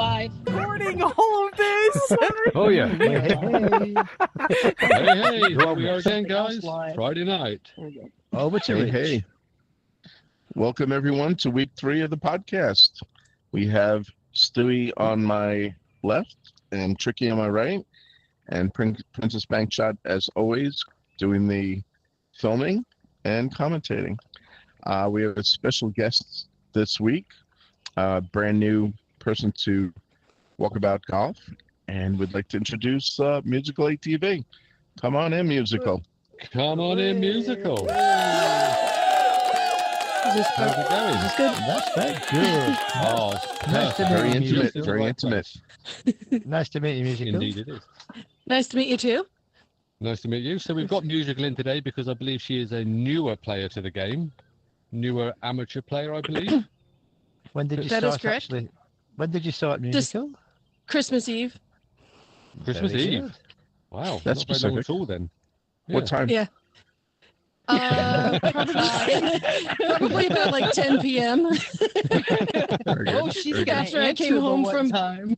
live. Recording all of this. Oh yeah. Hey, Here we are again, guys. Friday night. over to Rich. Hey. Welcome everyone to week 3 of the podcast. We have Stewie on my left and Tricky on my right, and Princess Bankshot, as always, doing the filming and commentating. We have a special guest this week, brand new person to Walkabout Golf, and we'd like to introduce Musical ATV. Come on in, Musical. Come on in, Musical. Is this How's it going? Is this good? That's very good. Oh, Nice to Very meet you, intimate, Musical. very intimate. Nice to meet you, Musical. Indeed it is. Nice to meet you too. Nice to meet you. So we've got Musical in today because I believe she is a newer player to the game. Newer amateur player, I believe. When did you That is start correct. actually? When did you start Musical? Christmas Eve. Christmas Very Eve. good. Wow. That's not very long specific. at all then. What time? Yeah. Probably about like 10 p.m. Very good. Oh, she's Very got good. After I came home from time.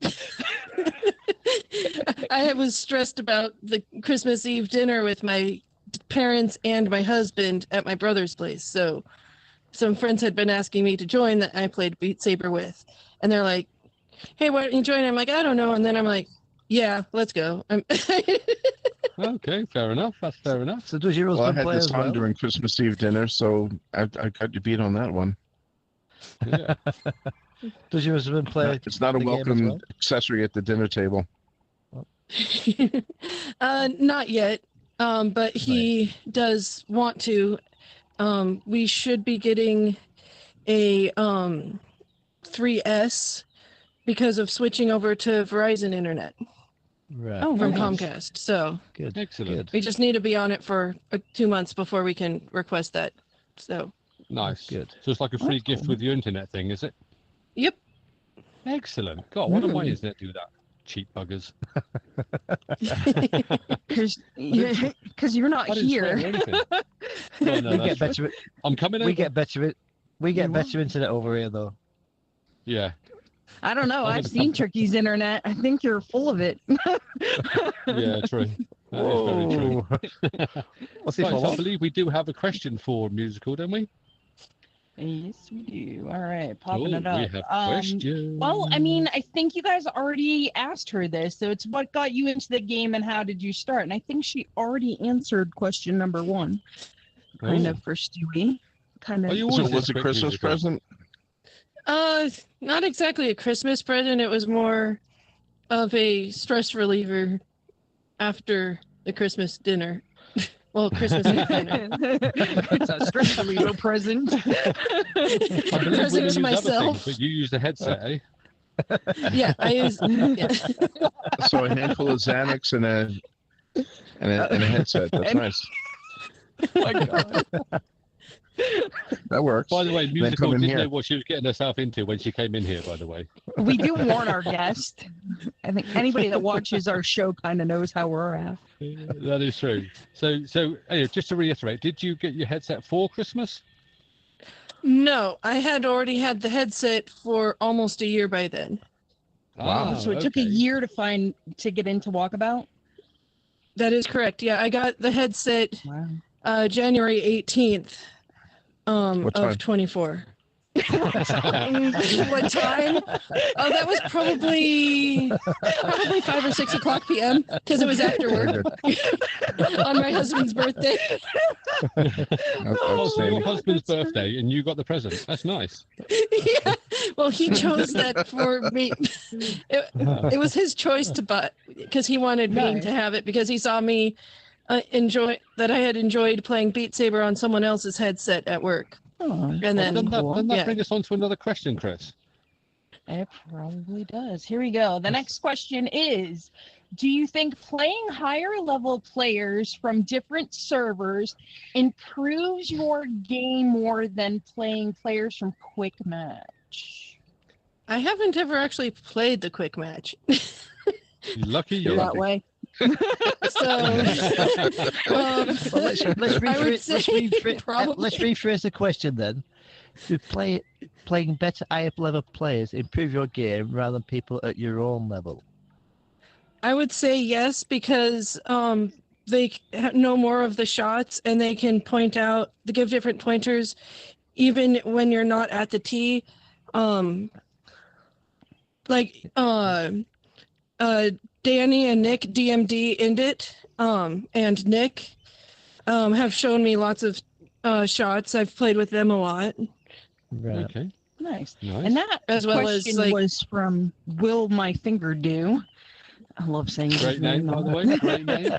I was stressed about the Christmas Eve dinner with my parents and my husband at my brother's place. So some friends had been asking me to join that I played Beat Saber with. And they're like, hey, why don't you join? I'm like, I don't know. And then I'm like, yeah, let's go. Okay, fair enough. That's fair enough. So does your Well, I husband had play this as on well? during Christmas Eve dinner, so I got you beat on that one. Yeah. Does your husband play? It's not a the game as welcome well? accessory at the dinner table. Not yet. But he does want to. We should be getting a 3S because of switching over to Verizon Internet Right. from nice. Comcast. So Good. Excellent. Good. we just need to be on it for 2 months before we can request that. So, Nice. Good. So it's like a free That's gift cool. with your internet thing, is it? yep. Excellent. God, what a way is there to do that? Cheap buggers. Because you're not I didn't here. say anything. No, no, We that's get better. I'm coming We over. get better. We get You better internet over here, though. Yeah. I don't know. I've seen Tricky's internet. I think you're full of it. Yeah, true. That is very true. What's it Right, so I for? believe we do have a question for Musical, don't we? Yes, we do. All right, popping Oh, it up. we have questions. Well, I mean, I think you guys already asked her this. So it's what got you into the game and how did you start? And I think she already answered question number 1, kind Oh. of for Stewie. Kind Are of. you So always it was this a quick, Christmas Musical? present? Not exactly a Christmas present. It was more of a stress reliever after the Christmas dinner. Well, Christmas Eve dinner. It's a stress reliever present. I believe Present women to use other myself. things, but you use the headset, eh? Yeah, I use. Yeah. So a handful of Xanax and a headset. That's And- nice. Oh my God. That works. By the way, Then Musical come in didn't here. know what she was getting herself into when she came in here, by the way. We do warn our guest. I think anybody that watches our show kind of knows how we're at. That is true. So anyway, just to reiterate, did you get your headset for Christmas? No, I had already had the headset for almost a year by then. Wow. So it took a okay. year to get into Walkabout. That is correct. Yeah, I got the headset Wow. January 18th What time? of 24. What time? Oh, that was probably 5 or 6 o'clock p.m. because it was after Very work good. on my husband's birthday. Oh, so your Outstanding. husband's birthday and you got the present. That's nice. Yeah. Well, he chose that for me. It was his choice to buy because he wanted me Nice. to have it because he saw me enjoy that I had enjoyed playing Beat Saber on someone else's headset at work. Oh, And then- Doesn't that Yeah. bring us on to another question, Chris? it probably does. Here we go. The next question is, do you think playing higher level players from different servers improves your game more than playing players from Quick Match? I haven't ever actually played the quick match. Lucky You're you. that way. So, Well, let's I would rephrase, say probably. let's rephrase the question then. Do playing better higher level players improve your game rather than people at your own level? I would say yes, because they know more of the shots and they can point out, they give different pointers, even when you're not at the tee. Like Danny and Nick DMD in it, and Nick have shown me lots of shots. I've played with them a lot. Right. Okay. Nice. Nice. And that As well as, question like- was from Will My Finger Do. I love saying his Great name, by the way. Great name.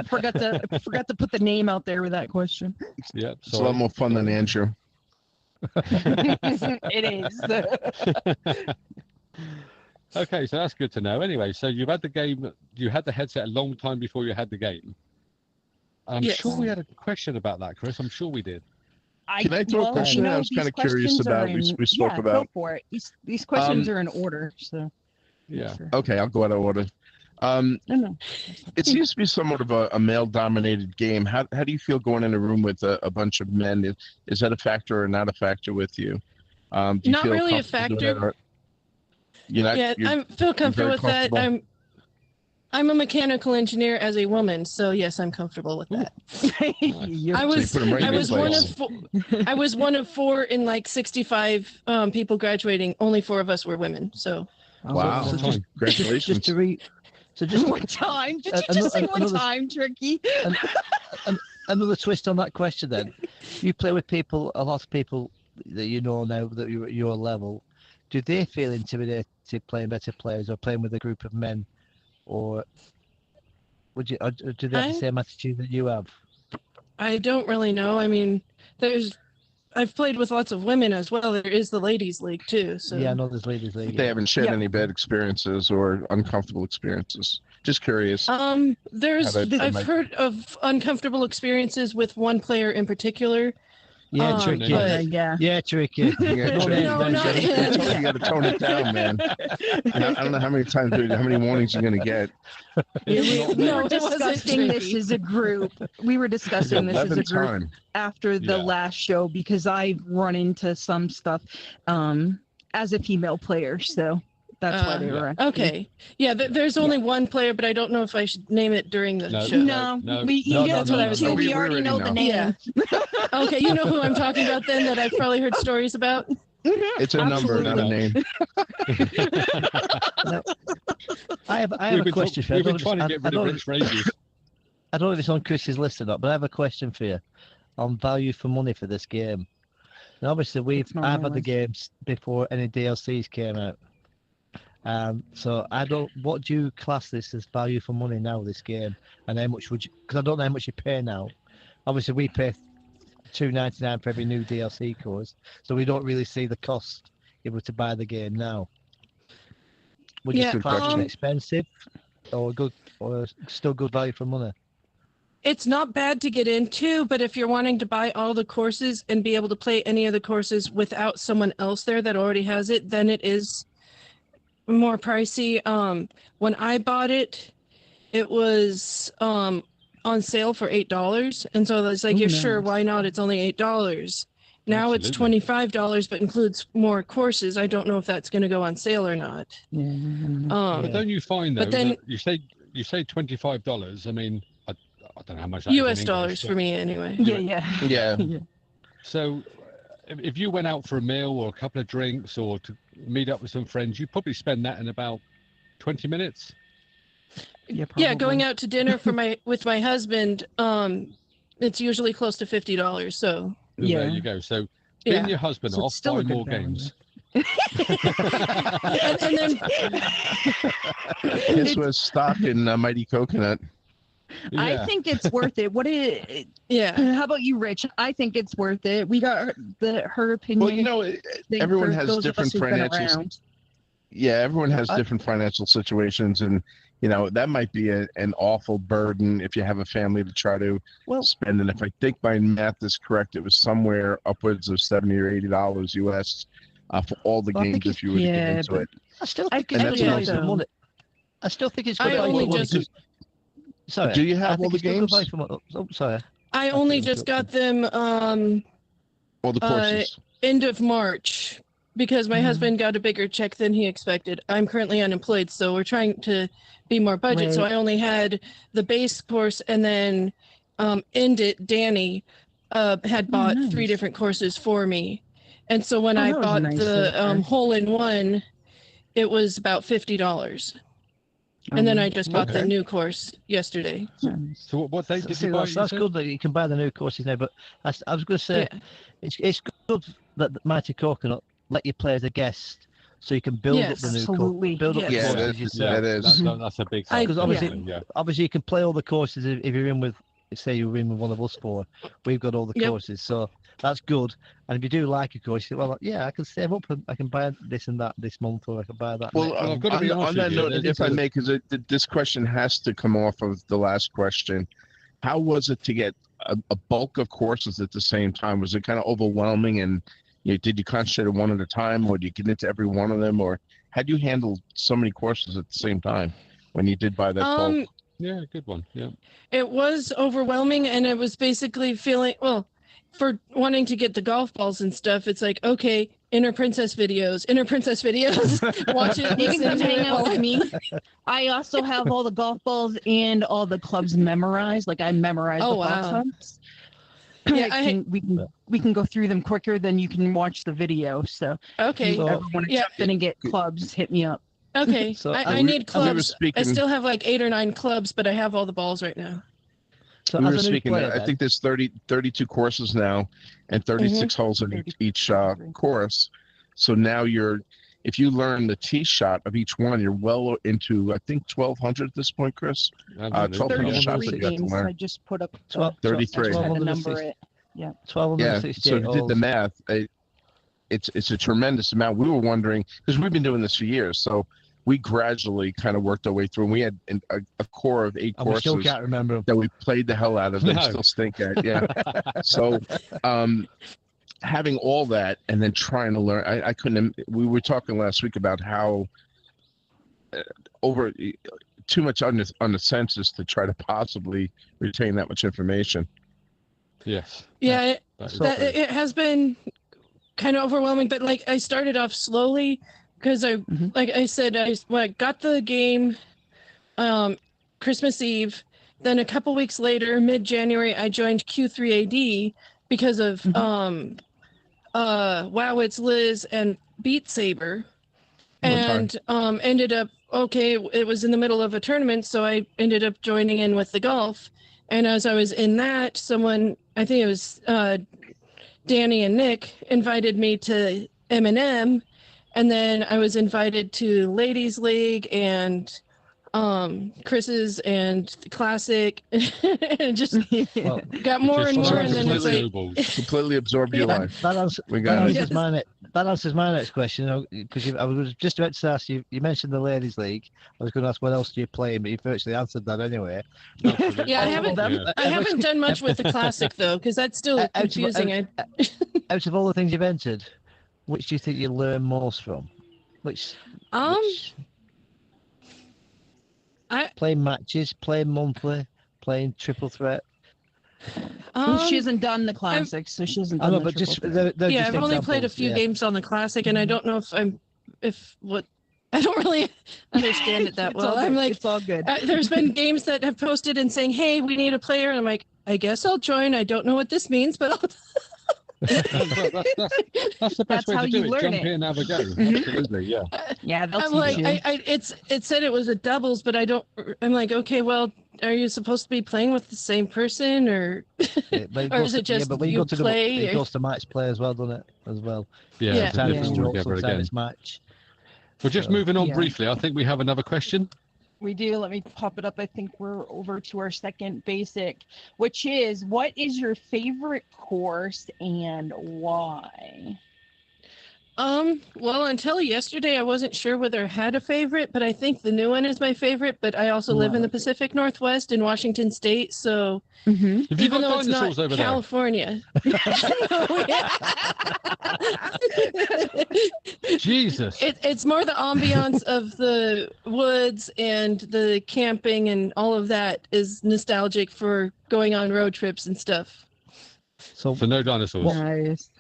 Forgot to put the name out there with that question. Yep. It's a lot more fun than Andrew. It is. Okay, so that's good to know. Anyway, so you've had the game, you had the headset a long time before you had the game. I'm Yes. sure we had a question about that, Chris. I'm sure we did. Can I throw a question in? I was these kinda curious questions about- are we spoke yeah, about- Go for it. These questions are in order, so. Yeah. Okay, I'll go out of order. No. It seems to be somewhat of a male-dominated game. How do you feel going in a room with a bunch of men? Is that a factor or not a factor with you? Do you Not feel really a comfortable doing factor. that, or- You're not. Yeah, you're- I feel comfortable very with that. comfortable. I'm a mechanical engineer as a woman, so yes, I'm comfortable with that. You're I so you was put 'em right in I their was one place. of four, I was one of four in like 65 people graduating. Only 4 of us were women. So Wow. So Time. Congratulations. So just What time? Did you Another- just say what another- time, Tricky? another twist on that question then. You play with people, a lot of people that you know now that you're at your level. Do they feel intimidated playing better players or playing with a group of men? Or would you, or do they have the I- same attitude that you have? I don't really know. I mean, I've played with lots of women as well. There is the ladies league too. So Yeah, I know there's ladies league. They haven't shared Yeah. any bad experiences or uncomfortable experiences. Just curious. there's How about- I've heard of uncomfortable experiences with one player in particular. Yeah, tricky. but- Yeah. Yeah, tricky. Yeah, No, Tricky, no, not him. you got to tone it down, man. I don't know how many times, how many warnings you're gonna get. We No, were it wasn't discussing this tricky. as a group. We were discussing this as a 11th group time. after the Yeah. last show because I've run into some stuff as a female player. So that's why they Yeah. were asking. Okay. Yeah, there's only one player, but I don't know if I should name it during the No. show. No, No. we No, you no, don't no, need no, to. no. We We already already know the know. name. Okay, you know who I'm talking about then that I've probably heard stories about? It's a number, not a name. I have We've a been, question for you. we've been trying to get rid of Rich rages. I don't know if it's on Chris's list or not, but I have a question for you on value for money for this game. Now, obviously, It's not I've my had the list. games before any DLCs came out. So what do you class this as value for money now, this game? And how much would you, because I don't know how much you pay now. Obviously, we pay $2.99 for every new DLC course, so we don't really see the cost if we were to buy the game now. Would you Yeah, class it um, expensive or good, or still good value for money? It's not bad to get into, but if you're wanting to buy all the courses and be able to play any of the courses without someone else there that already has it, then it is more pricey. When I bought it, it was on sale for $8, and so I was like, Ooh, "Yeah, sure, nice. why not? It's only $8." Now it's Absolutely. $25, but includes more courses. I don't know if that's going to go on sale or not. Yeah. But Yeah. don't you find though But then- that you say $25? I mean, I don't know how much that is in US English, dollars but- for me anyway. Yeah. Yeah. So, if you went out for a meal or a couple of drinks or to meet up with some friends, you probably spend that in about 20 minutes. Yeah, going out to dinner with my husband, it's usually close to $50. So Well, Yeah. there you go. So, bin yeah, your husband So it's off, still buy a good more value. games. and then This was stock in Mighty Coconut. I Yeah. think it's worth it. yeah, How about you, Rich? I think it's worth it. We got her opinion. Well, you know, thing everyone for has those of us different who've been financial. around. Yeah, everyone has I- different financial situations, and that might be an awful burden if you have a family to try to Well- spend. And if I think my math is correct, it was somewhere upwards of $70 or $80 US for all the Well, I games think if you were to get yeah, into but- it. I still I think can it's And good that's value for also- money. I still think it's I good value only for money. just- Sorry. Do you have I all think the it's still good games? value for money. Oh, sorry. I only just got them. All the courses. end of March because my husband got a bigger check than he expected. I'm currently unemployed, so we're trying to be more budget. So Right. I only had the base course, and then Danny had bought 3 nice. different courses for me. And so when Oh, I that was bought nice the of her. hole-in-one, it was about $50. And then I just bought the Okay. new course yesterday. So what date did See, you buy? that's, it, that's you good that you can buy the new courses now. But I was going to say, Yeah. it's good that Mighty Coconut let you play as a guest, so you can build up Yes. the new Absolutely. build up the Yes. Yeah, courses that, yourself. that is. That's a big I- factor. Because yeah. obviously you can play all the courses if you're in with, say you're in with one of us 4. We've got all the Yep. courses, so that's good. And if you do like a course, you say, well, yeah, I can save up and I can buy this and that this month, or I can buy that. Well, next Well, I've month. got to be honest on that with you, note, there's if a- I may, because this question has to come off of the last question. How was it to get a bulk of courses at the same time? Was it kind of overwhelming, and did you concentrate on one at a time, or did you get into every one of them, or how do you handle so many courses at the same time when you did buy that bulk? Yeah, good one. Yeah. It was overwhelming, and it was basically feeling, well, for wanting to get the golf balls and stuff, it's like, okay, Inner Princess videos, watch it, You can listen come to hang it out while with me. I also have all the golf balls and all the clubs memorized. Like I memorized Oh, the golf wow. clubs. Yeah, we can go through them quicker than you can watch the video. So Okay, if you So- ever want to Yeah. jump in and get clubs, hit me up. okay. So, I we- need we were clubs. I speaking- still have like 8 or 9 clubs, but I have all the balls right now. So We were as a new speaking. player, I think there's 32 courses now, and 36 holes in each 33. course. So now if you learn the tee shot of each one, you're well into, I think, 1,200 at this point, Chris. Absolutely. 1200 Yeah. shots that 33 you have to games. learn. I just put up 33. I just had to 1260. number it. Yeah. 1268 So if you did the holes. math, it's a tremendous amount. We were wondering, because we've been doing this for years, so we gradually kind of worked our way through. And we had a core of 8 And we still courses can't remember them. that we played the hell out of. They No. still stink at. Yeah. So having all that and then trying to learn, I couldn't. We were talking last week about how over too much on the census to try to possibly retain that much information. Yes. Yeah, That is So- true. it has been kind of overwhelming, but like I started off slowly because like I said, I got the game Christmas Eve. Then a couple weeks later, mid-January, I joined Q3AD because of Wow It's Liz and Beat Saber. And ended up, okay, it was in the middle of a tournament, so I ended up joining in with the golf. And as I was in that, someone, I think it was Danny and Nick, invited me to M&M, and then I was invited to Ladies League and Chris's and the Classic, and just Well, got more Just and more, Sorry, and then it's like, snowballs. Completely absorbed your Yeah. life. that answers, We that got it. answers that answers my next question. Because I was just about to ask you. You mentioned the Ladies League. I was going to ask what else do you play, but you virtually answered that anyway. Yeah, I haven't- I haven't done much with the Classic though, because that's still Out of- confusing. Out of all the things you've entered, which do you think you learn most from? Which playing matches, playing monthly, playing triple threat. She hasn't done the classics, so she hasn't I done know, the but just triple threat. Yeah, I've only played a few games on the Classic, and I don't know I don't really understand it that It's all well. I'm good. like, It's all good. there's been games that have posted and saying, "Hey, we need a player," and I'm like, I guess I'll join. I don't know what this means, but I'll. That's the That's best way how to do you it. learn Jump it. in, have a go. Mhm. Absolutely, yeah. Yeah, they'll I'm teach like, you. it said it was a doubles, but I'm like, okay, well, are you supposed to be playing with the same person, or or is it just but when you you go to play? it goes to match play as well, doesn't it? As well. Yeah, Yeah. to do it Yeah. all Stroke, together sometimes again. it's match. Well, just So, moving on yeah. briefly, I think we have another question. We do. Let me pop it up. I think we're over to our second basic, which is, what is your favorite course and why? Well, until yesterday, I wasn't sure whether I had a favorite, but I think the new one is my favorite. But I also live in the Pacific Northwest in Washington State, so Mm-hmm. Have you even got though it's not dinosaurs over there? California. Jesus. It's more the ambiance of the woods and the camping and all of that is nostalgic for going on road trips and stuff. So So no dinosaurs. Nice.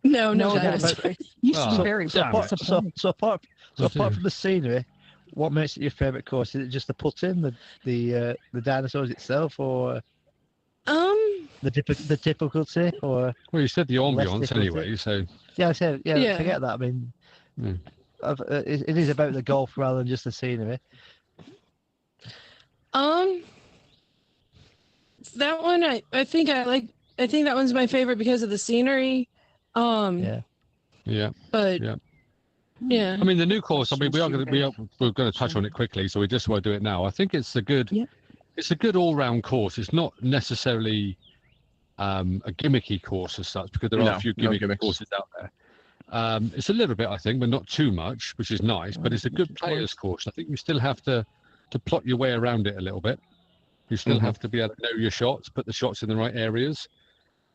No, No dinosaurs. You should Oh, be very damn proud. it. Apart Oh, from dear. the scenery, what makes it your favourite course? Is it just the putting, the dinosaurs itself, or the difficulty, or Well, you said the less ambience difficulty? anyway, so Yeah, I said, yeah, Yeah. forget that. I mean, Hmm. it is about the golf rather than just the scenery. That one I think I like. I think that one's my favorite because of the scenery. Yeah. yeah. But Yeah. yeah. I mean, the new course. I mean, Questions we're going to touch on it quickly, so we just want to do it now. I think it's a good, Yeah. it's a good all-round course. It's not necessarily a gimmicky course as such, because there are No, a few no gimmicky gimmicks. courses out there. It's a little bit, I think, but not too much, which is nice. But it's a good players course. I think you still have to plot your way around it a little bit. You still Mhm. have to be able to know your shots, put the shots in the right areas.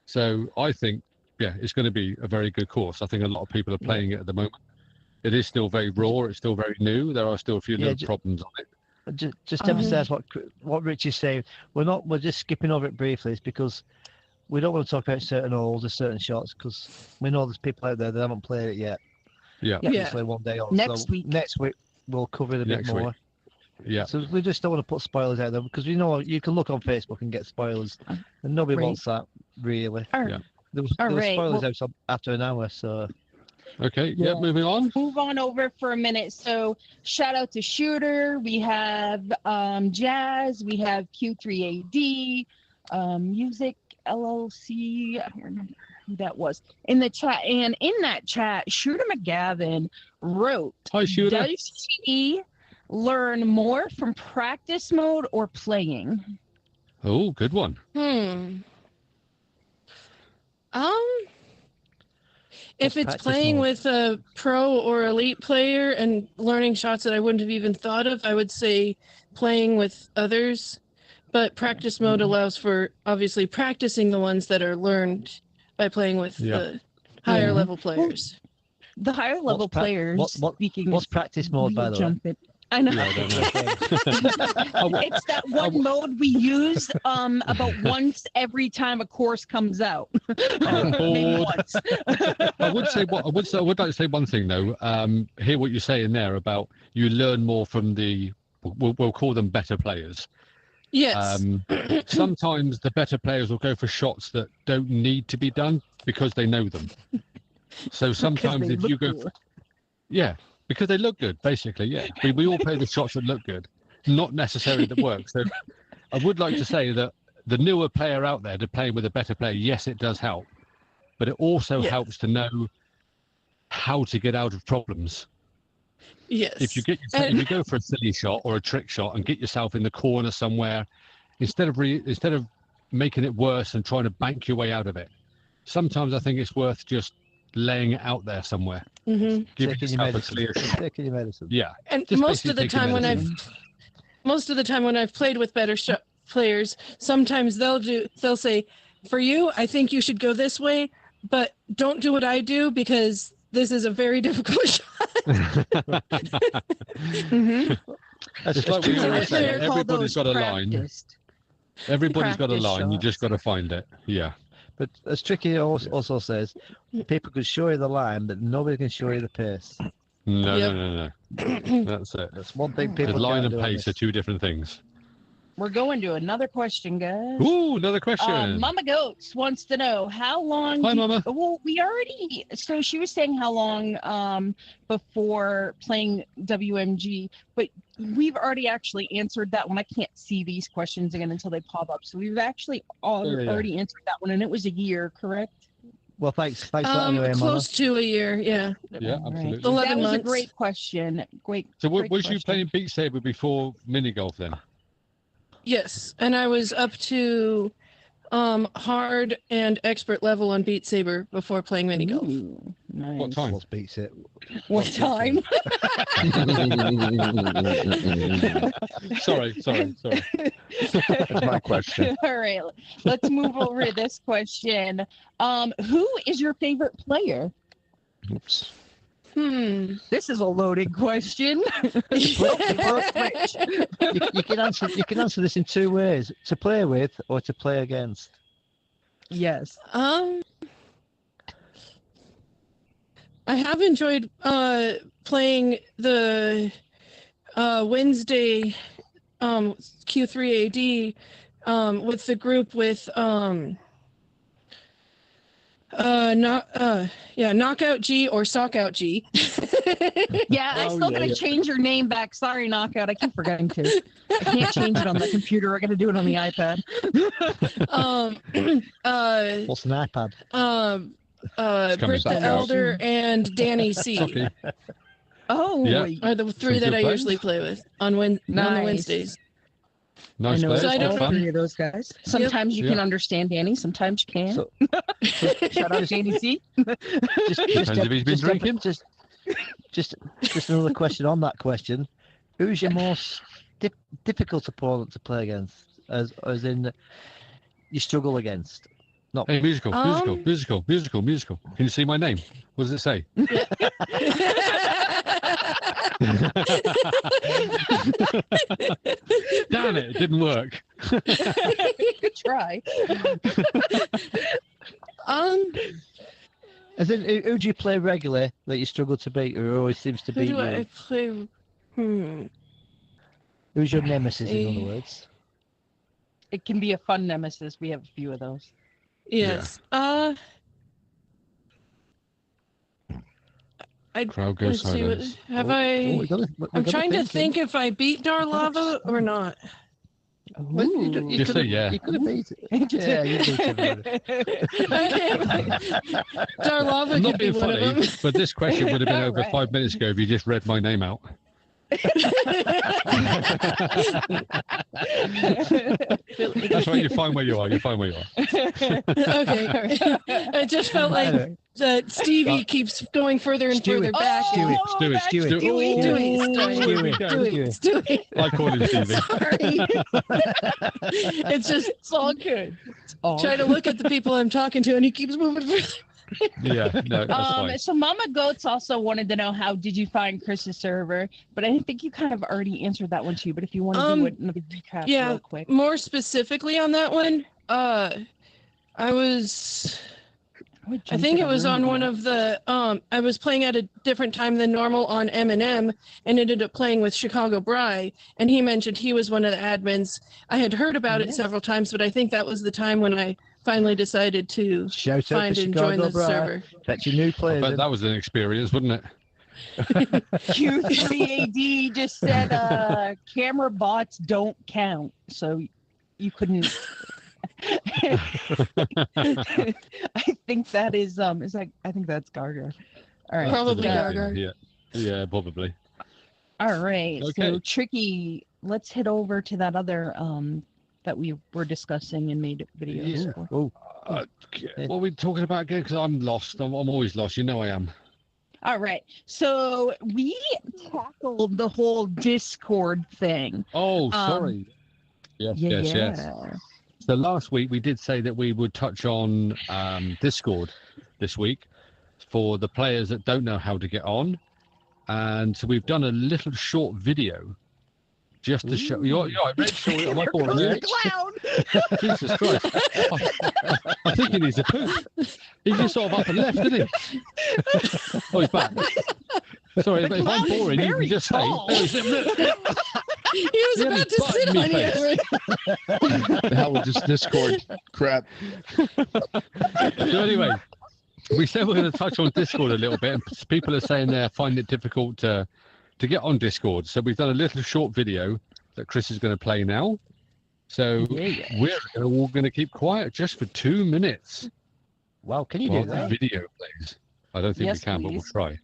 So I think, yeah, it's going to be a very good course. I think a lot of people are playing it at the moment. It is still very raw. It's still very new. There are still a few Yeah, little problems on it. Just to emphasise what Rich is saying. We're just skipping over it briefly. It's because we don't want to talk about certain holes or certain shots because we know there's people out there that haven't played it yet. Yeah. Yeah. Usually one day on. Next week. Next week we'll cover it a bit Next week. more. Yeah. So we just don't want to put spoilers out there because you know you can look on Facebook and get spoilers, and nobody Right. wants that really. All Yeah. There was right, spoilers well- out after an hour, so Okay. Yeah. Yeah. Moving on. Move on over for a minute. So shout out to Shooter. We have Jazz. We have Q3AD, Music LLC. I don't remember who that was in the chat. And in that chat, Shooter McGavin wrote, Hi, Shooter. does she learn more from practice mode or playing? Oh, good one. If What's it's practice playing mode? with a pro or elite player and learning shots that I wouldn't have even thought of, I would say playing with others. But practice mode allows for obviously practicing the ones that are learned by playing with Yeah. the higher Yeah. level players. The higher level pra- players. speaking what's of- practice mode, by we'll the way? jump in. I know. Yeah, I don't know. It's that one mode we use about once every time a course comes out. Maybe Bored. once. I would like to say one thing though. Hear what you're saying there about you learn more from we'll call them better players. Yes. Sometimes the better players will go for shots that don't need to be done because they know them. So sometimes they if you look go, cool. because they look good, basically, yeah. We all play the shots that look good, not necessarily that work. So I would like to say that the newer player out there to playing with a better player, yes, it does help, but it also Yeah. helps to know how to get out of problems. Yes. If you go for a silly shot or a trick shot and get yourself in the corner somewhere, instead of making it worse and trying to bank your way out of it, sometimes I think it's worth just laying it out there somewhere. Mm-hmm. Giving Taking your yourself a medicine. clear shot. Taking your medicine. Yeah. And Just most of the basically time taking when I've played with better players, sometimes they'll say, "For you, I think you should go this way, but don't do what I do because this is a very difficult shot." It's like we always say, everybody's got a line. Everybody's got a Practice line. You just shots. got to find it. Yeah. But as Tricky also says, people can show you the line, but nobody can show you the pace. No, Yep. no. That's it. That's one thing The people line can't and do on pace are this. two different things. We're going to another question, guys. Ooh, another question. Mama Goats wants to know how long. Hi, Mama. Well, we already. So she was saying how long before playing WMG, but we've already actually answered that one. I can't see these questions again until they pop up. So we've actually already answered that one, and it was a year, correct? Well, thanks for that anyway, Mama. Close to a year, yeah. Yeah, All right. absolutely. 11 That was a months. great question. Great. So great was you question. playing Beat Saber before mini golf then? Yes, and I was up to hard and expert level on Beat Saber before playing mini golf. Ooh, nice. What time? What beats it? What time? Sorry. That's my question. All right, let's move over to this question. Who is your favorite player? Oops. This is a loaded question. You can answer this in two ways: to play with or to play against. Yes. I have enjoyed playing the Wednesday Q3AD with the group with Knockout G or Sockout G. Yeah, I Oh, still yeah, gotta yeah. change your name back. Sorry, Knockout. I keep forgetting to. I can't change it on the computer. I gotta do it on the iPad. What's an iPad? It's coming Britt the back out. Elder and Danny C Socky. Oh, Yeah. are the three Some that good I players. usually play with on on the Nice. Wednesdays. Nice I know players. So I don't Good know- fun. three of those guys. Sometimes you can Yeah. understand Danny. Sometimes you can't. So, Shout out Danny C. Depends if he's been drinking. Just another question on that question. Who's your most difficult opponent to play against? As in, you struggle against? Not Hey, musical. Um, Can you see my name? What does it say? Damn it didn't work. Good try. As in, who do you play regularly that you struggle to beat, or who always seems to Who beat do you? I play? Who's your nemesis, in See. other words? It can be a fun nemesis. We have a few of those. Yes. Crowd goes Let's see. What, silence. have Oh, I? we gotta I'm trying to think think if I beat Darlava or not. Well, you Just say yeah. You could have beat it. Yeah, you beat everybody. Darlava I'm could not be being one of funny, them. but this question would have been over Right. 5 minutes ago if you just read my name out. That's right. You're fine where you are. You're fine where you are. Okay. I just felt like Anyway, that Stevie keeps going further and Stewie. further back. Stewie. Stewie. that's Stewie. Stewie. Stewie. I call him Stevie. It's just It's all good. It's all trying to look at the people I'm talking to, and he keeps moving further. Yeah, no, that's fine. So Mama Goats also wanted to know how did you find Chris's server, but I think you kind of already answered that one too. But if you want to do it, another recap yeah. real quick. More specifically on that one, I think it was on one of the I was playing at a different time than normal on M&M and ended up playing with Chicago Bry, and he mentioned he was one of the admins. I had heard about it Yes. several times, but I think that was the time when I finally decided to Shout out to find and join Chicago the Bra. server. Bet you new I players. bet in. that was an experience, wouldn't it? Q3AD just said camera bots don't count, so you couldn't. I think that is I think that's Gargar. All right. Probably yeah. Gargar. Yeah, probably. All right. So Okay. Tricky, let's head over to that other that we were discussing and made videos Yeah. for. Oh, What are we talking about again? Because I'm lost. I'm always lost. You know I am. All right. So we tackled the whole Discord thing. Oh, sorry. Yes. So last week we did say that we would touch on Discord this week for the players that don't know how to get on. And so we've done a little short video just to show. You're right, Rachel. Am I boring you? Clown. Jesus Christ. I think he needs a poop. He just sort of up and left, didn't he? Oh, he's back. Sorry, The but if I'm clown is boring, you very can just say. tall. "Oh, he's He was Yeah, about he's to butting sit me on face. you. The hell with this Discord crap. So anyway, we said we're going to touch on Discord a little bit, and people are saying they find it difficult to get on Discord. So we've done a little short video that Chris is going to play now. So we're all going to keep quiet just for 2 minutes wow, can you while do the that? video plays. I don't think Yes, we can, but we'll please. try.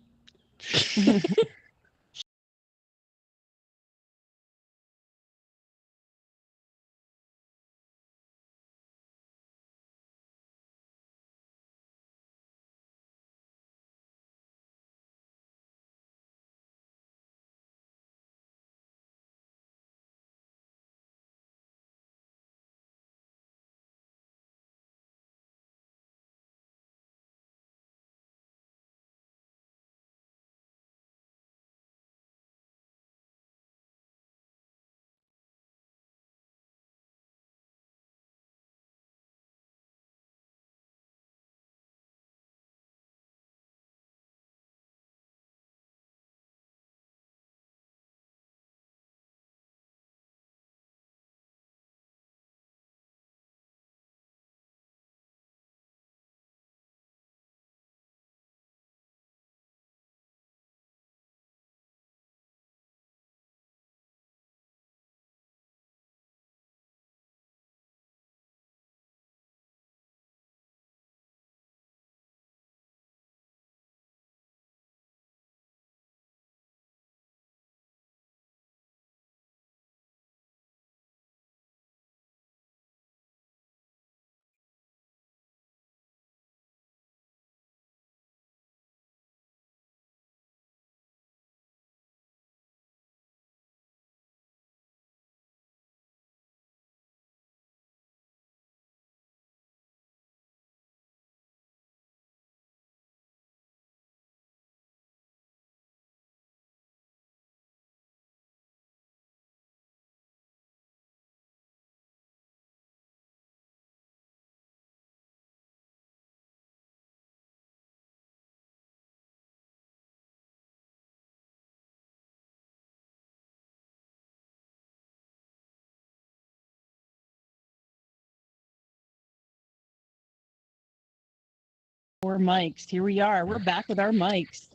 mics. Here we are. We're back with our mics.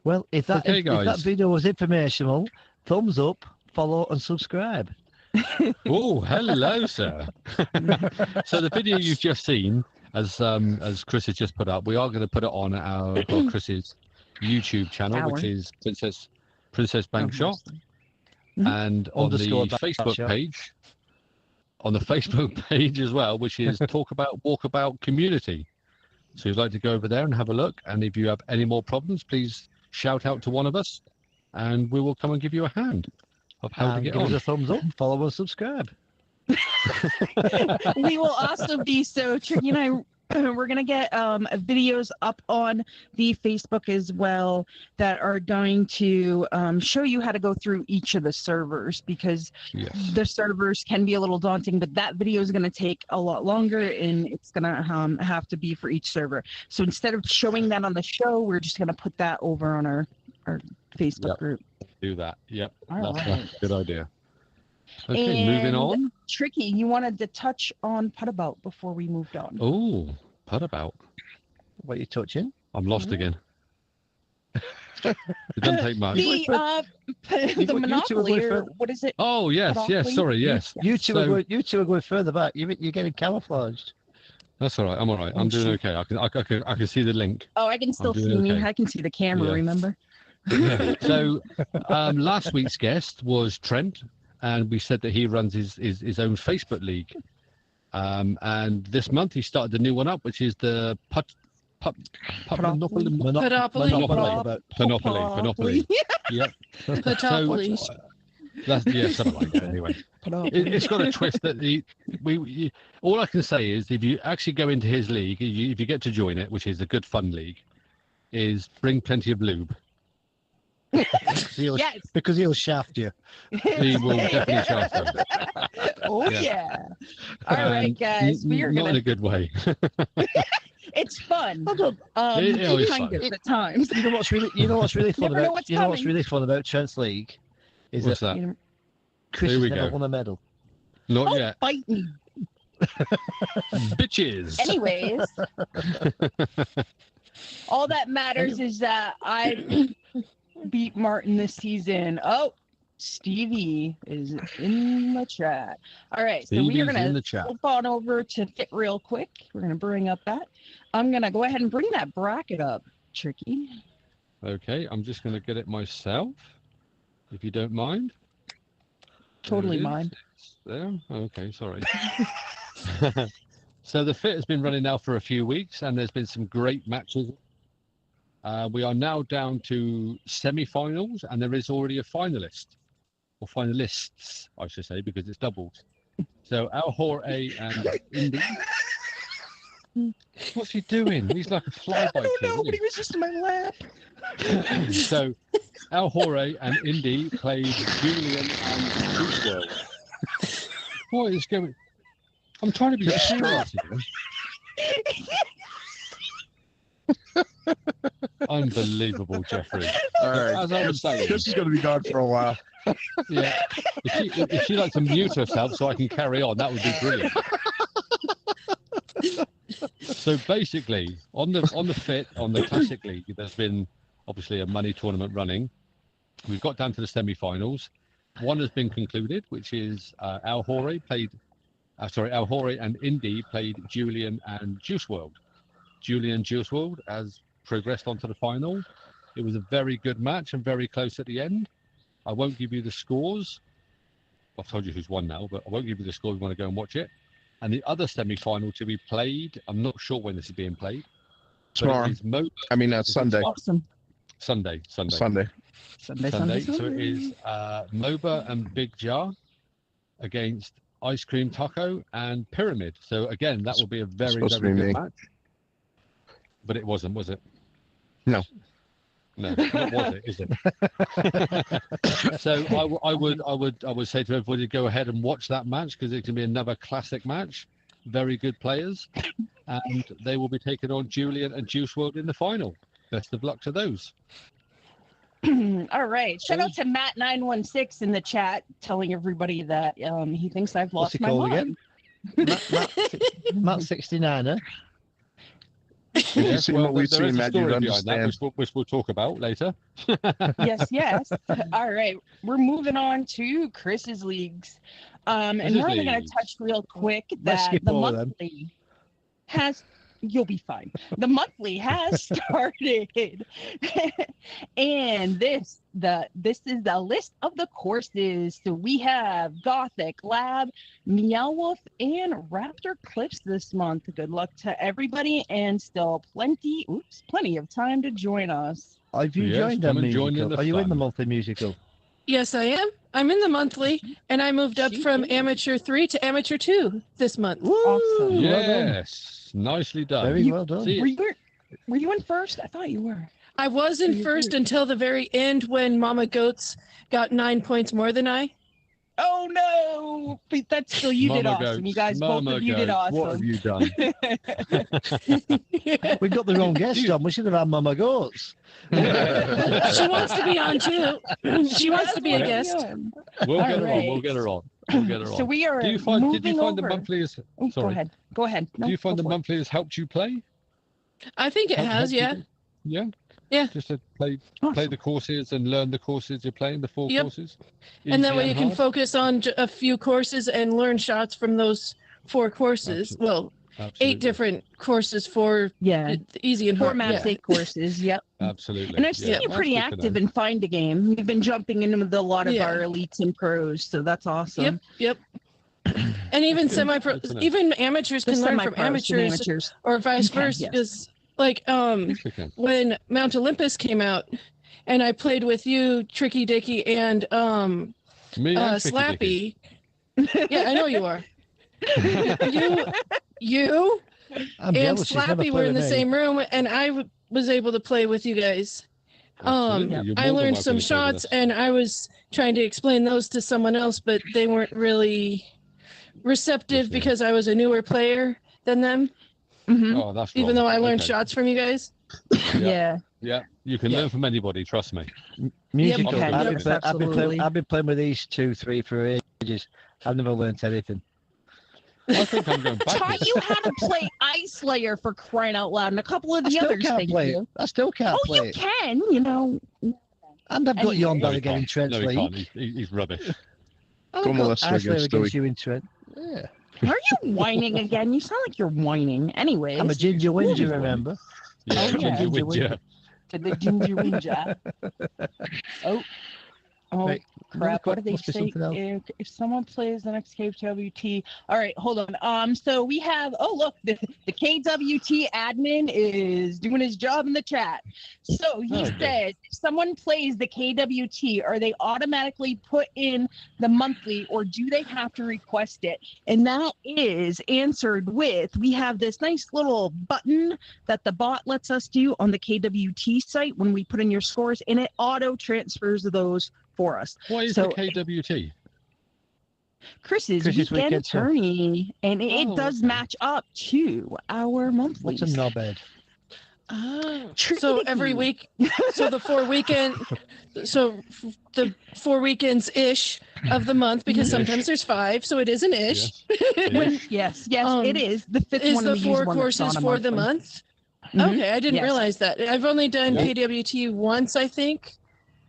Well, if that Okay, if that guys. video was informational, thumbs up, follow, and subscribe. Oh, hello, sir. So the video you've just seen, as Chris has just put up, we are going to put it on Chris's YouTube channel, which is Princess Bank Shop, and on the Facebook page, as well, which is Walkabout Community. So if you'd like to go over there and have a look, and if you have any more problems, please shout out to one of us, and we will come and give you a hand of how to get give on. us a thumbs up, follow, and subscribe. We will also be Tricky and I. We're gonna get videos up on the Facebook as well that are going to show you how to go through each of the servers, because the servers can be a little daunting, but that video is going to take a lot longer and it's going to have to be for each server. So instead of showing that on the show, we're just going to put that over on our Facebook group. Do that. Yep. All That's right. a good idea. Okay, moving on. Tricky, you wanted to touch on Puttabout before we moved on. Oh, Puttabout. What are you touching? I'm lost again. It doesn't take much. The Monopoly, or what is it? Oh, yes, Monopoly? sorry, yes. You two are going further back. You're getting camouflaged. That's all right. I'm all right. I'm doing okay. I can see the link. Oh, I can still see me. I can see the camera. Remember? Yeah. So, last week's guest was Trent, and we said that he runs his own Facebook league. And this month he started the new one up, which is the Monopoly. Yep. Monopoly. So, something like that. Anyway, it's got a twist that all I can say is if you actually go into his league, if you get to join it, which is a good fun league, is bring plenty of lube. Because he'll shaft you. He will definitely shaft you. Oh yeah. All right, guys. We are not in a good way. It's fun. It's kind fun. of at times. You know what's really fun Never know about what's what's really fun about Trent's league is What's that that? Chris Here we has never go. won a medal. Not yet. Fight me. Bitches. Anyways, all that matters is that I beat Martin this season. Oh, Stevie is in the chat. All right, so we are going to flip on over to Fit real quick. We're going to bring up that. I'm going to go ahead and bring that bracket up, Tricky. Okay, I'm just going to get it myself, if you don't mind. Totally mind. There. Okay, sorry. So the Fit has been running now for a few weeks, and there's been some great matches. We are now down to semi-finals, and there is already a finalist, or finalists, I should say, because it's doubled. So Al Jorge and Indy. What's he doing? He's like a flyby. I don't know, but he was just in my lap. So Al Jorge and Indy played Julian and Juice WRLD. What is going? I'm trying to be serious here. Unbelievable, Jeffrey. All right. As I was saying, This is going to be gone for a while. yeah. If she'd like to mute herself so I can carry on, that would be brilliant. So basically, on the Classic League, there's been obviously a money tournament running. We've got down to the semi-finals. One has been concluded, which is Al Jorge and Indy played Julian and Juice WRLD. Julian Juice WRLD has progressed onto the final. It was a very good match and very close at the end. I won't give you the scores. I've told you who's won now, but I won't give you the score if you want to go and watch it. And the other semi-final to be played, I'm not sure when this is being played. Tomorrow. That's Sunday. Awesome. Sunday. Sunday. So it is MOBA and Big Jar against Ice Cream Taco and Pyramid. So again, that will be a very, very good match. But it wasn't, was it? No. No, what was it? Is it? So I would say to everybody, go ahead and watch that match because it can be another classic match. Very good players, and they will be taking on Julian and Juice WRLD in the final. Best of luck to those. All right. Shout out to Matt916 in the chat, telling everybody that he thinks I've lost my mind. Matt 69, You've seen what we've there is seen, a Matt, you'd story behind that, understand. which we'll talk about later. Yes. All right, we're moving on to Chris's leagues. And Chris's we're only going to leagues. touch real quick Let's that skip the all of them. monthly has. You'll be fine. The monthly has started, and this is the list of the courses. So we have Gothic, Lab, Meow Wolf, and Raptor Cliffs this month. Good luck to everybody, and still plenty of time to join us. Have you Yes, joined come the and join in musical? the Are you in the fun. monthly musical? Yes, I am. I'm in the monthly, and I moved up She from is. amateur 3 to amateur 2 this month. Woo! Awesome. Well done. Yes, nicely done. Very You- well done. See, Were you in first? I thought you were. I was in You first did. until the very end when Mama Goats got 9 points more than I. Oh no! But that's still you did Mama awesome. You Goats, guys, both Mama of you did Goats, What have awesome. you done? We got the wrong guest on. We should have had Mama Goats. She wants to be on too. She wants to be a does guest. wanna be on. We'll All get her on. right. We'll get her on. We'll get her on. So we are Did you find moving the over. monthly has Oh, Go sorry? ahead. Go ahead. No, Do you find go the for it. monthly has helped you play? I think it has, yeah. Yeah. Yeah. Just to play Awesome. the courses and learn the courses you're playing, the 4 Yep. courses. And that Easy way you can hard? focus on a few courses and learn shots from those 4 courses. Absolutely. Well, Absolutely. 8 different courses for Yeah. easy and 4 hard. maps, Yeah. 8 courses. Yep. Absolutely. And I've seen Yeah, you that's pretty good to active know. in Find a Game. You've been jumping in with a lot of Yeah. our elites and pros, so that's awesome. Yep. And even Good. semi-pro, Good to know. even amateurs The can learn from semi-pros and amateurs or vice Okay, versa. yes. Because like Yes, we can. when Mount Olympus came out, and I played with you, TrickyDicky, and Me and TrickyDicky. Slappy. Yeah, I know you are. you I'm and jealous. She's never Slappy were played in the with me. same room, and I was able to play with you guys. Absolutely. You're I more than learned welcome some to play with shots, us. and I was trying to explain those to someone else, but they weren't really receptive Listening. because I was a newer player than them. Mhm. Oh, that's Even wrong. though I learned Okay. shots from you guys. Yeah. Yeah, you can Yeah. learn from anybody. Trust me. Musical. Okay. I've, Yep, been play- I've, been absolutely. I've been playing with these 2, 3 for ages. I've never learnt anything. I think I'm going Taught backwards. you how to play Ice Slayer for crying out loud, and a couple of I the still others. can't Thank play you. it. I still can't Oh, play you it. can. You know. And I've got you on Anyway. that again in Trent's No, he league. can't. He's rubbish. I've Go got molest her Iceland against against Stewie. you in Trent. Yeah. Are you whining again? You sound like you're whining. Anyways. I'm a ginger whinger, remember? Yeah, Oh, yeah. ginger with you. To the ginger ninja. Oh Right, crap! What do they must be say? something else. If someone plays the next KWT, all right, hold on. So we have. Oh look, the KWT admin is doing his job in the chat. So he Okay. says, if someone plays the KWT, are they automatically put in the monthly, or do they have to request it? And that is answered with, we have this nice little button that the bot lets us do on the KWT site when we put in your scores, and it auto transfers those for us. What is So- the KWT? Chris's Chris's weekend weekend stuff. tourney, and it Oh, does okay. match up to our monthlies. What's a knobhead? So every week, so the 4 weekend, so the 4 weekends ish of the month, because Ish. sometimes there's 5, so it is an ish. Yes. Yes, Um, it is. The fifth Is one the in 4 one that's courses not a for the monthly. month? Mhm. Okay, I didn't Yes. realize that. I've only done Yeah. KWT once, I think,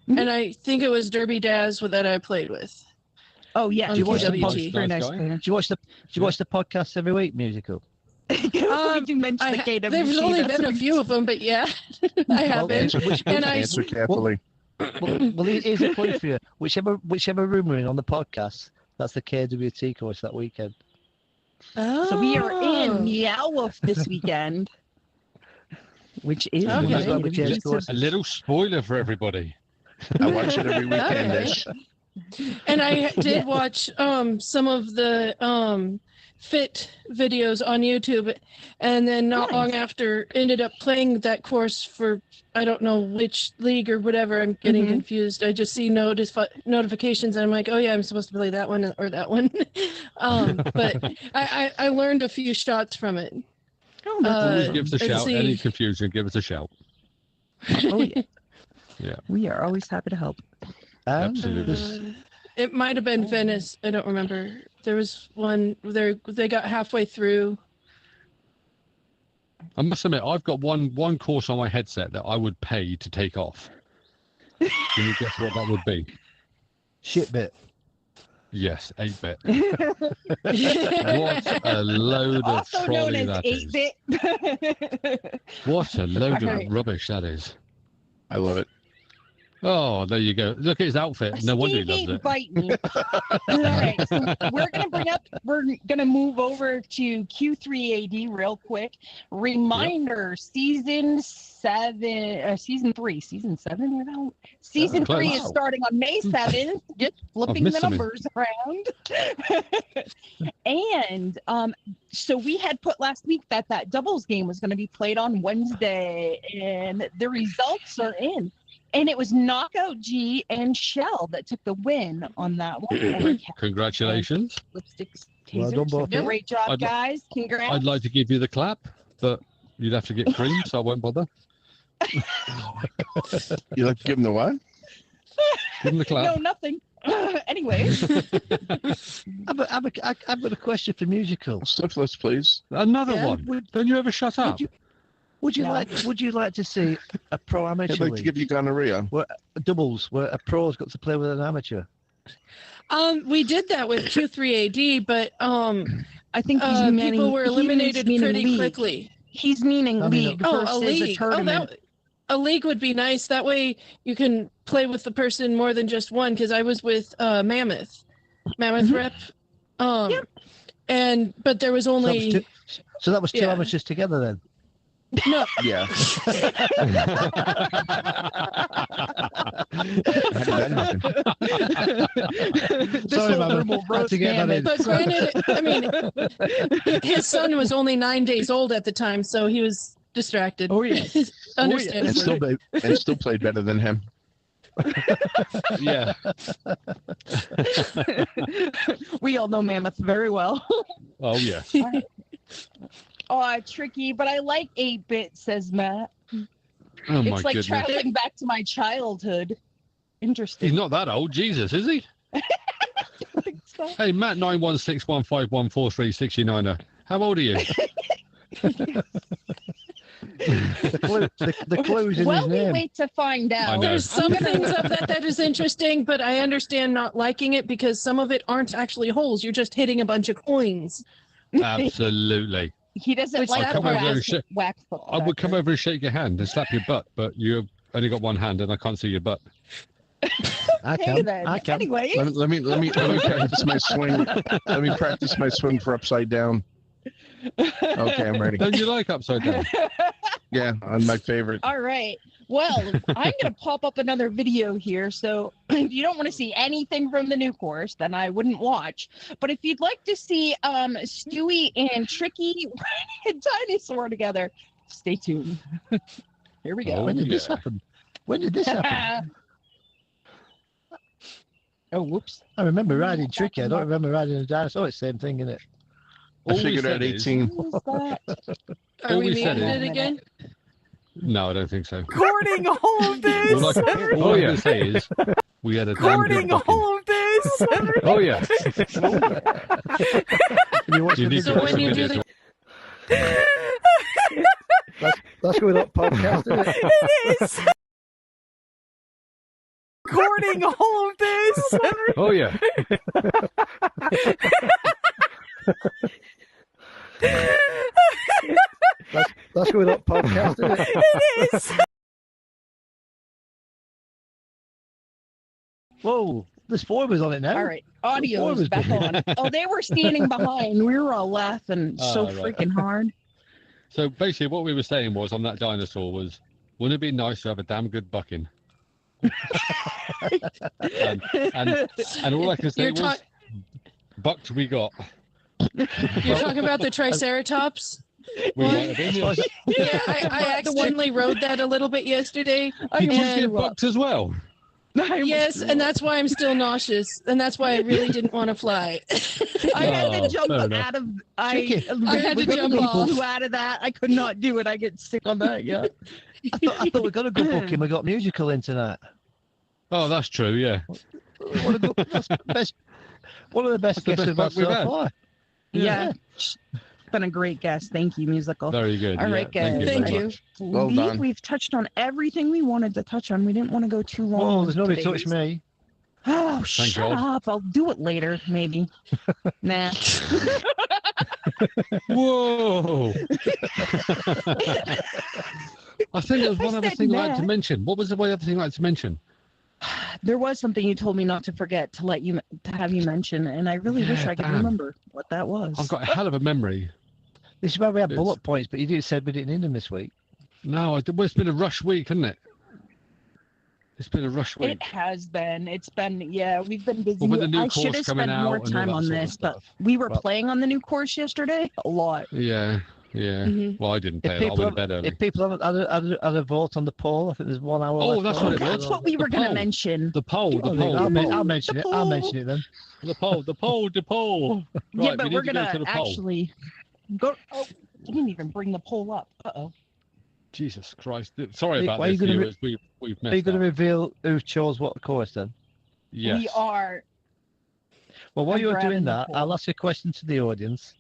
Mhm. and I think it was Derby Daz that I played with. Oh yeah, On Do you watch the KWT. Very Nice nice guy. player. Do you watch the podcast every week, musical? we do mention the KWT. There's only that's been a few of them, but yeah, I have been. Answer, And I- answer carefully. Well, here's a point for you. Whichever room we're in on the podcast, that's the KWT course that weekend. So we are Oh. in Meow Wolf this weekend, which is Okay. the That's why we KWT. changed So- courses. A little spoiler for everybody. I watch it every weekend. Okay. Ish. And I did watch some of the fit videos on YouTube, and then not Nice. long after ended up playing that course for I don't know which league or whatever. I'm getting Mhm. confused. I just see notifications and I'm like, oh yeah, I'm supposed to play that one or that one. But I learned a few shots from it. Oh, that's Always Uh, give us a let's shout. see. Any confusion, give us a shout. Oh, yeah. Yeah. We are always happy to help. Absolutely. It might have been Venice. I don't remember. There was one. They got halfway through. I must admit, I've got one course on my headset that I would pay to take off. Can you guess what that would be? Shit bit. Yes, 8-bit. What a load of Also known trolley as that is. 8-bit. What a load Alright. of rubbish that is. I love it. Oh, there you go. Look at his outfit. No wonder he loves Stevie, it. bite me. All right, so we're gonna move over to Q3AD real quick. Reminder: season 3, season 7, you know? Season Close. 3 is starting on May 7th. Just flipping the missed something. numbers around. And so we had put last week that doubles game was going to be played on Wednesday, and the results are in. And it was Knockout G and Shell that took the win on that one. Congratulations. Lipsticks, Well done, both of you. Great job, I'd li- guys. Congrats. I'd like to give you the clap, but you'd have to get cream, so I won't bother. You like to give him the what? Give him the No, clap. nothing. Anyways, I've got a question for musical. Syphilis, please. Another Yeah. one. Don't you ever shut up? Would you No. like to see a pro amateur I'd like to league? give you gonorrhea. Doubles where a pro's got to play with an amateur? We did that with Q3AD, but I think he's meaning people were eliminated pretty league. quickly. He's meaning I mean, league Oh, versus a league. tournament. A league would be nice. That way you can play with the person more than just one. Because I was with Mammoth Mhm. Rep, Yep. but there was only So that was two Yeah. amateurs together then. no. Yeah. How did that happen? This Sorry, whole Mama. verbal Had roast to get that in. Mammoth. But granted, I mean, his son was only 9 days old at the time, so he was distracted. Oh, yes. And Understandably. still played better than him. Yeah. We all know Mammoth very well. Oh, yes. Oh, tricky, but I like 8-bit, says Matt. Oh, my It's like goodness. traveling back to my childhood. Interesting. He's not that old. Jesus, is he? I think so. Hey, Matt 91615143669er. How old are you? The clues in Well, his we name. wait to find I out. know. There's some things of that is interesting, but I understand not liking it because some of it aren't actually holes. You're just hitting a bunch of coins. Absolutely. He doesn't Which like I'll the come over and whack foot. I would come over and shake your hand and slap your butt, but you've only got one hand and I can't see your butt. I Hey, can. then. I can. Anyway, Let me practice my swing. Let me practice my swing for upside down. Okay, I'm ready. Don't you like upside down? Yeah, on my favorite. all right. Well, I'm going to pop up another video here. So if you don't want to see anything from the new course, then I wouldn't watch. But if you'd like to see Stewie and Tricky and Dinosaur together, stay tuned. Here we go. Oh, When did this yeah. happen? When did this happen? Oh, whoops. I remember riding Tricky. I don't remember riding a dinosaur. It's the same thing, isn't it? I All we figured said out is- 18. What is that? Are All we we said muted is- it again? No, I don't think so. Recording all of this. All I can say is we had a damn good Recording booking. all of this. Oh, yeah. Can you watch You the need So to video? watch when the you do video. That's going up podcast, isn't it? It is. Recording all of this. Oh, yeah. That's going up podcast, isn't it? It is. Whoa, the spoilers on it now. All right. Audio What is was back on. Oh, they were standing behind. We were all laughing so Oh, right. freaking hard. So basically what we were saying was on that dinosaur was, wouldn't it be nice to have a damn good bucking? and all I can say You're, was, ta- bucked we got. you're talking about the Triceratops? We might have been, yeah. Yeah, I accidentally rode that a little bit yesterday. Did you And- get bucked as well? Yes, and that's why I'm still nauseous, and that's why I really didn't want to fly. I had Oh, to jump fair enough. out of. Tricky. I had to jump off. Flew out of that. I could not do it. I get sick on that. Yeah. I thought we got a good booking. We got musical in tonight. Oh, that's true, yeah. What a good, that's best, one of the best That's the guests best we've had buck we've so had. far. Yeah. been a great guest. Thank you, musical. Very good. All yeah, right, thank you. guys. Thank very you. much. Well believe done. we've touched on everything we wanted to touch on. We didn't want to go too long. Oh, with there's nobody today's- touched me. Oh, Thank shut God. up. I'll do it later, maybe. Nah. Whoa! I think there was one I other said thing I'd like to nah. mention. What was the one other thing I'd like to mention? There was something you told me not to forget to have you mention, and I really wish Yeah, I could damn. remember what that was. I've got a hell of a memory. This is why we had It's- bullet points, but you didn't say we didn't need them this week. No, well, it's been a rush week, hasn't it? It's been a rush week. It has been. It's been. Yeah, we've been busy. Well, with the new I course should have coming spent out more and all time that on sort of this, but stuff. we were Well- playing on the new course yesterday a lot. Yeah, yeah. Mhm. Well, I didn't If play it. I people, went to bed early. if people haven't had a vote on the poll, I think there's 1 hour Oh, left. that's on what it. it was. That's what we The were going to poll. mention. The poll, the Oh, poll, I'll, the men- poll, I'll mention it. I'll mention it then. the poll, the poll, the poll. Yeah, Right, but we we're need to going go to to the poll. actually go. Oh, I didn't even bring the poll up. Uh-oh. Jesus Christ! Sorry Wait, about why are you this, gonna viewers. We've Are you messed going to up. reveal who chose what course then? Yes. We are. Well, while I'm you're grabbing doing the that, poll. I'll ask a question to the audience.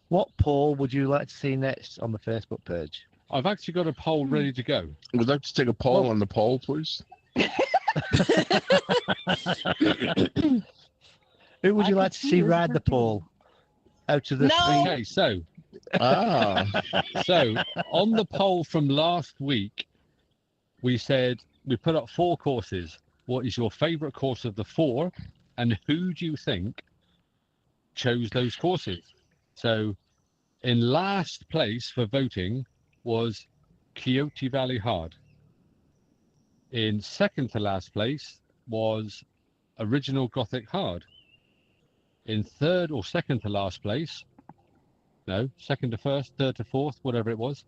What poll would you like to see next on the Facebook page? I've actually got a poll ready to go. Would like to take a poll Well- on the poll, please? Who would I you could like to see see this ride the working. poll? Out of the No! three. Okay, so Ah, on the poll from last week, we said we put up 4 courses. What is your favourite course of the 4, and who do you think chose those courses? So, in last place for voting was Coyote Valley Hard. In second to last place was Original Gothic Hard. In third or second to last place, no, second to first, third to fourth, whatever it was.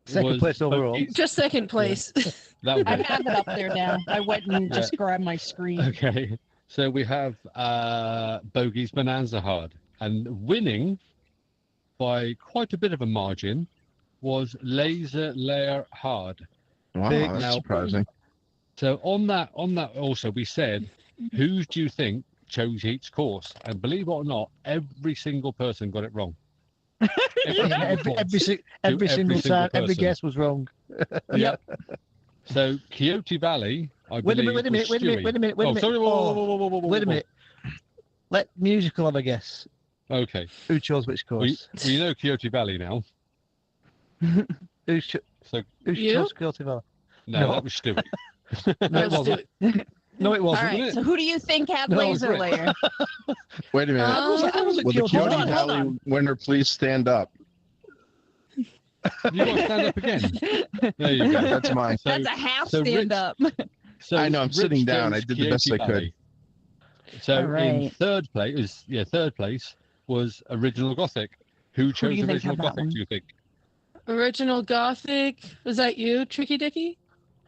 Second was place overall. Bogies. Just second place. That was I it. have it up there now. I went and Yeah. just grabbed my screen. Okay, so we have Bogies Bonanza Hard, and winning by quite a bit of a margin was Laser Layer Hard. wow, Big that's now. surprising. So on that also we said, who do you think chose each course? And believe it or not, every single person got it wrong. Every single every single single time, every person. guess was wrong. Yep. So Coyote Valley, I Wait a believe, minute, was Stewie. wait a minute. Oh, sorry, Wait a minute. Let musical have a guess. Okay, Who chose which course? we know Coyote Valley now. Who So You? chose Coyote Valley? no, No. that was Stewie. No, it wasn't. No, it All wasn't. right. So who do you think had No, it was laser Rick. layer? Wait a minute. I wasn't Will the Coyote Hold Coyote on, Valley. hold Valley on. winner please stand up? You got to stand up again. There you go. That's mine. So, That's a half so stand Rich- up. so I know, I'm Rich sitting down. chose I did the best Coyote I could. Valley. So All in right. third place was Original Gothic. Who do chose you think Original had that Gothic? one? Do you think? Original Gothic. Was that you, TrickyDicky?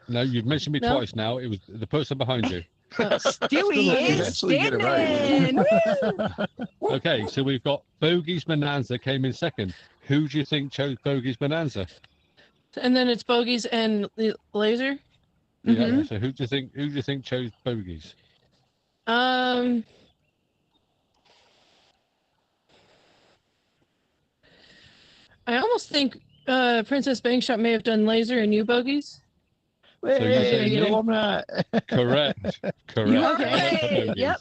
No, you've mentioned me No? twice now. It was the person behind you. Stewie You is actually get it right. standing. Woo! Okay, so we've got Bogies Bonanza came in second. Who do you think chose Bogies Bonanza? And then it's Bogies and Laser. Yeah. Mhm. So who do you think chose Bogies? I almost think Princess Bangshot may have done Laser and you Bogies. you're saying You me? know, I'm right. Correct. Correct. You are I went for right. Bogies. Yep.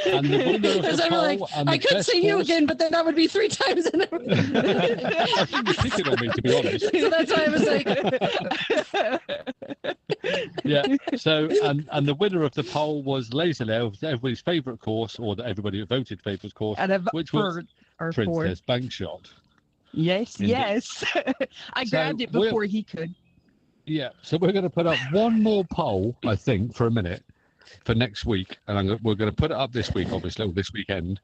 And the winner of Because the I'm poll like, and the I could best say you course- again, but then that would be 3 times in a I think you're picking on me, to be honest. So that's why I was like, Yeah. So and the winner of the poll was Laser Layer, everybody's favourite course, or that everybody voted favourite course, Out of which was our 4. Princess Bankshot. Yes, Indeed. yes. I So grabbed it we're- before he could. Yeah. So we're going to put up one more poll, I think, for a minute for next week, and we're going to put it up this week, obviously, or this weekend.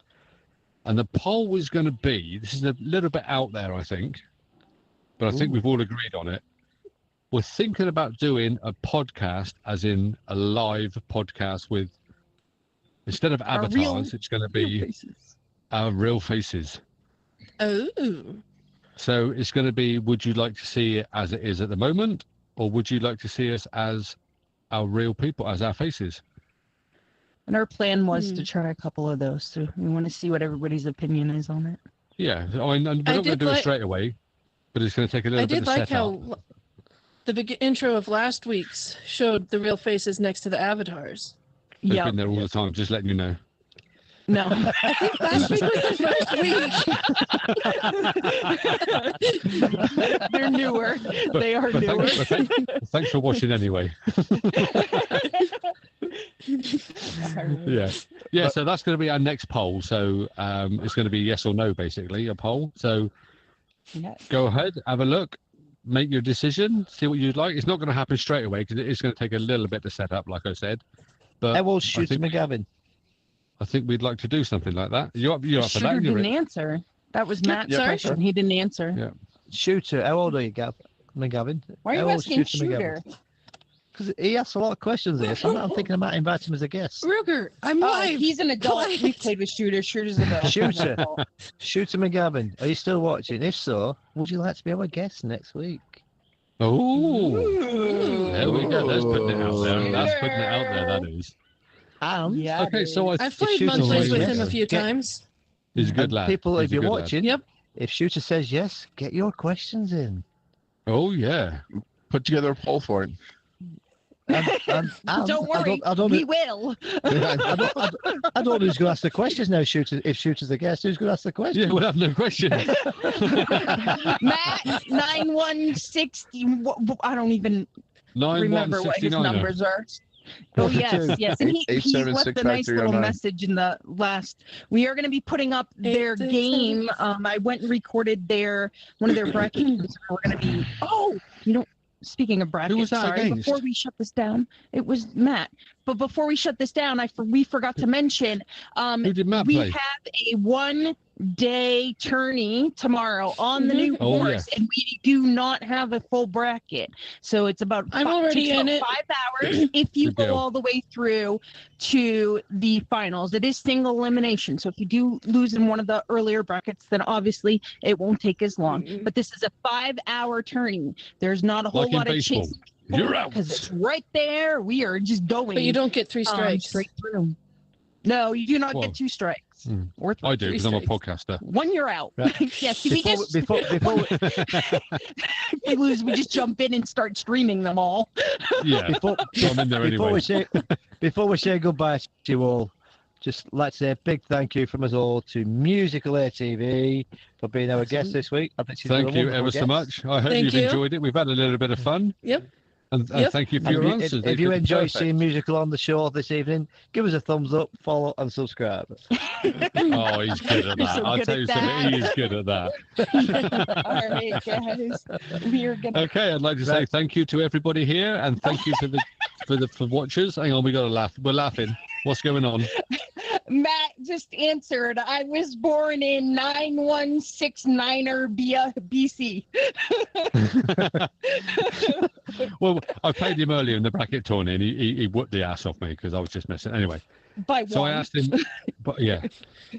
And the poll is going to be, this is a little bit out there, I think, but I think we've all agreed on it. We're thinking about doing a podcast, as in a live podcast with, instead of Our avatars, real- it's going to be our real faces. oh. So it's going to be, would you like to see it as it is at the moment, or would you like to see us as our real people, as our faces? And our plan was Hmm. to try a couple of those, so we want to see what everybody's opinion is on it. Yeah, I mean, we're I not going to did do it like- straight away, but it's going to take a little I bit did of like setup. how the intro of last week's showed the real faces next to the avatars. They've Yeah. been there all the time, just letting you know. No. I think last week was the first week. They're newer. They are But newer. thanks for watching anyway. Yeah. So that's going to be our next poll. So it's going to be yes or no, basically, a poll. So Yes. go ahead, have a look, make your decision, see what you'd like. It's not going to happen straight away because it is going to take a little bit to set up, like I said. But I will shoot think- McGavin. I think we'd like to do something like that. You're up for that, Shooter you're didn't Rick? answer. That was Matt's Yeah, question. He didn't answer. Yeah. Shooter, how old are you, McGavin? Why are you How old asking Shooter McGavin? Shooter? Because he asks a lot of questions here, so I'm thinking I might invite him as a guest. Ruger, I'm live. He's an adult. Quiet. We've played with Shooter. Shooter's an adult. Shooter. Shooter McGavin, are you still watching? If so, would you like to be our guest next week? Oh, Ooh. there we go. That's putting it out there. That's putting it out there, that is. And Yeah. Okay, so I've played Shooter's monthlies with always him a yes. few Get- times. he's a good and lad. people, He's if a you're good lad. watching, Yep. if Shooter says yes, get your questions in. Oh, yeah. Put together a poll for it. And Don't worry. I don't We will. I don't know who's going to ask the questions now. Shooter, if Shooter's the guest, who's going to ask the questions? Yeah, we'll have no question. Matt 9160. I don't even remember what his 9169. numbers are. Oh yes, yes, and he left a nice little 8765309. message in the last. We are going to be putting up their 867. game. I went and recorded one of their brackets. We're going to be. Oh, you know, speaking of brackets, was that sorry. against? Before we shut this down, it was Matt. But before we shut this down, we forgot to mention. Who did Matt We play? have a 1-day tourney tomorrow on the new Oh, course, and we do not have a full bracket. So it's about I'm already takes in about it. 5 hours if you Good go deal. all the way through to the finals. It is single elimination. So if you do lose in one of the earlier brackets, then obviously it won't take as long. But this is a 5-hour tourney. There's not a whole Like in lot of baseball. chasing You're out. because it's right there. We are just going. But you don't get 3 strikes. straight through. No, you do not Well, get 2 strikes. mm, Or I do, because I'm a strikes. podcaster. one, you're out. Right. Yes, if we Before, just before, if we lose, we just jump in and start streaming them all. Yeah, before, so I'm in there before, anyway. before we say goodbye to you all, just like to say a big thank you from us all to Musical ATV for being our guest this week. I think she's been Thank a you wonderful ever so guest. much. I hope Thank you've you. enjoyed it. We've had a little bit of fun. Yep. And Yep. thank you for And your answers. if you They've been enjoy perfect. seeing Musical on the show this evening, give us a thumbs up, follow, and subscribe. Oh, he's good at You're that. so I'll good tell at you that. something. He is good at that. All right, guys, we are gonna. Okay, I'd like to say Right. thank you to everybody here, and thank you to for watchers. Hang on, we got to laugh. We're laughing. What's going on? Matt just answered. I was born in 9169er BC. Well, I played him earlier in the bracket tourney, and he whooped the ass off me because I was just messing. Anyway, By so one. I asked him, but yeah,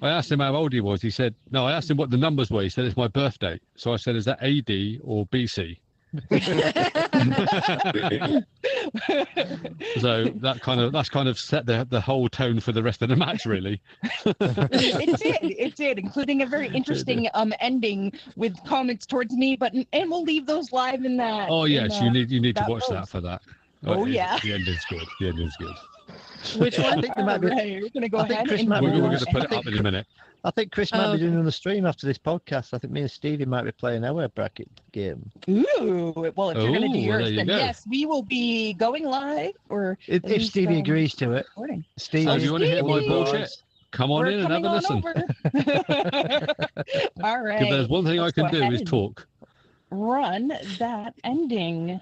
I asked him how old he was. He said, no, I asked him what the numbers were. He said it's my birthday. So I said, is that AD or BC? So that's kind of set the whole tone for the rest of the match, really. It did, including a very interesting ending with comments towards me. And we'll leave those live in that. Oh yes, you need to that watch that post. for that. Oh, yeah. The ending's good. The ending's good. Which I one? think there might be. Right, you're gonna go I think ahead Chris and might We're be going doing- to put it up in a minute. I think Chris might Oh, be doing okay. on the stream after this podcast. I think me and Stevie might be playing our bracket game. Ooh, well, if you're gonna do Ooh, well, yours, there you then go. yes, we will be going live or If at least, Stevie agrees to it, recording. Stevie. So if you want to hear my Stevie! bullshit, come on We're in and have coming a on listen. over. All right. If there's one thing I Let's can go do ahead is and talk. Run that ending.